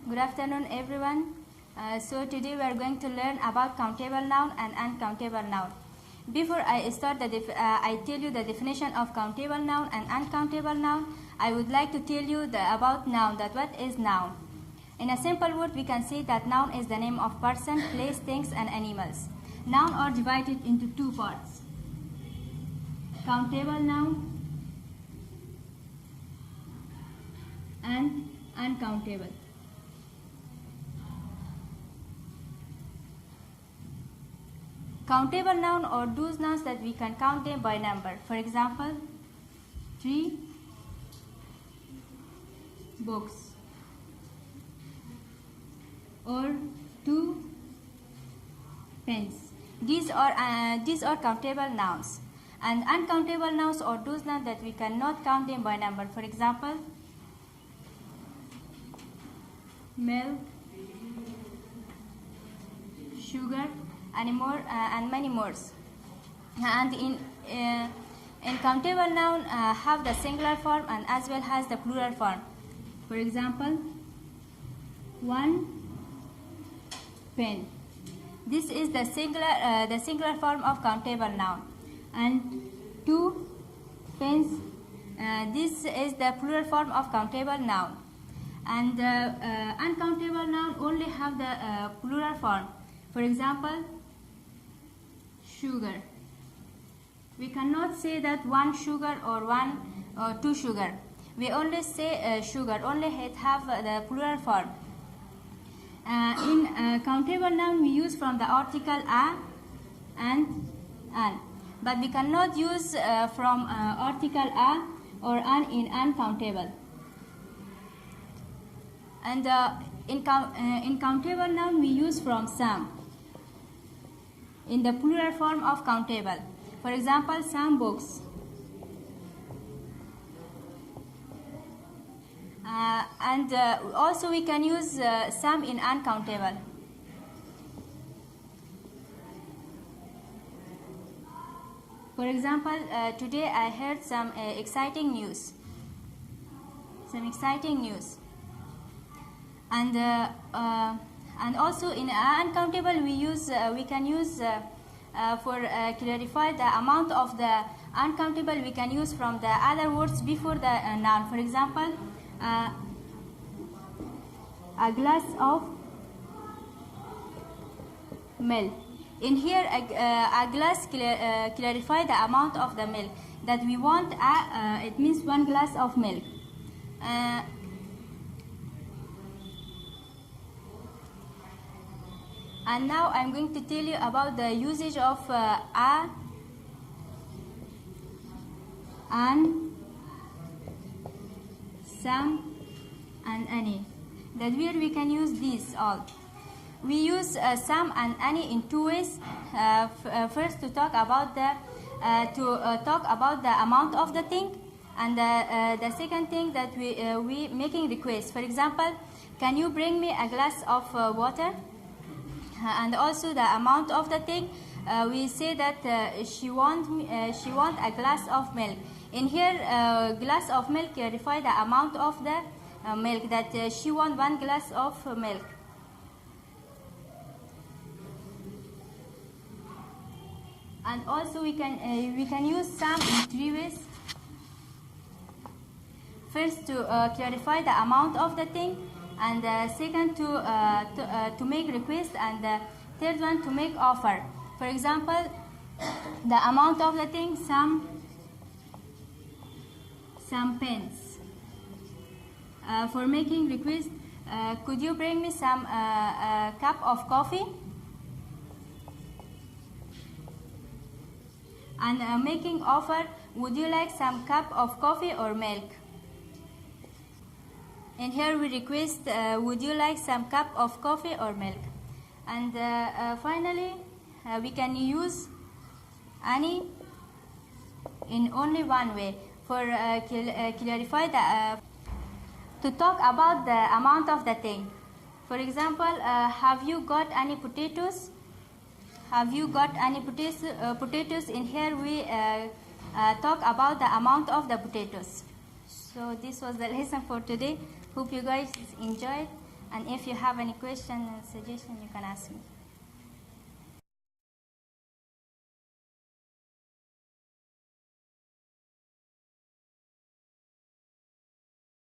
Good afternoon, everyone. So today we are going to learn about countable noun and uncountable noun. Before I start, I tell you the definition of countable noun and uncountable noun. I would like to tell you about noun. That what is noun? In a simple word, we can say that noun is the name of person, place, things, and animals. Noun are divided into two parts: countable noun and uncountable. Countable noun are those nouns that we can count them by number. For example, 3 books or 2 pens. These are countable nouns. And uncountable nouns are those nouns that we cannot count them by number. For example, milk, sugar, and many more. And in countable noun have the singular form and as well as the plural form. For example, 1 pen. This is the singular form of countable noun. And 2 pens. This is the plural form of countable noun. And uncountable noun only have the plural form. For example, sugar. We cannot say that 1 sugar or 1 or 2 sugar. We only say sugar. Only it have the plural form. In countable noun, we use from the article a and an, but we cannot use from article a or an in uncountable. And in countable noun, we use from some in the plural form of countable. For example, some books. And also we can use some in uncountable. For example, today I heard some exciting news. And also in uncountable we can use for clarify the amount of the uncountable, we can use from the other words before the noun. For example, a glass of milk. In here a glass clarify the amount of the milk that we want. It means 1 glass of milk. And now I'm going to tell you about the usage of a, an, some, and any. That where we can use these all. We use some and any in 2 ways. First, to talk about the amount of the thing, and the second thing that we making requests. For example, can you bring me a glass of water? And also the amount of the thing, we say that she want a glass of milk. In here, glass of milk clarify the amount of the milk, that she want 1 glass of milk. And also we can use some in 3 ways. First, to clarify the amount of the thing, and second to make request, and the third one to make offer. For example, the amount of the thing, some pens. For making request, could you bring me some cup of coffee? And making offer, would you like some cup of coffee or milk? And here we request, would you like some cup of coffee or milk? And finally, we can use any in only 1 way for clarify to talk about the amount of the thing. For example, have you got any potatoes? Have you got any potatoes? In here we talk about the amount of the potatoes. So this was the lesson for today. Hope you guys enjoyed, And if you have any question and suggestion, you can ask me.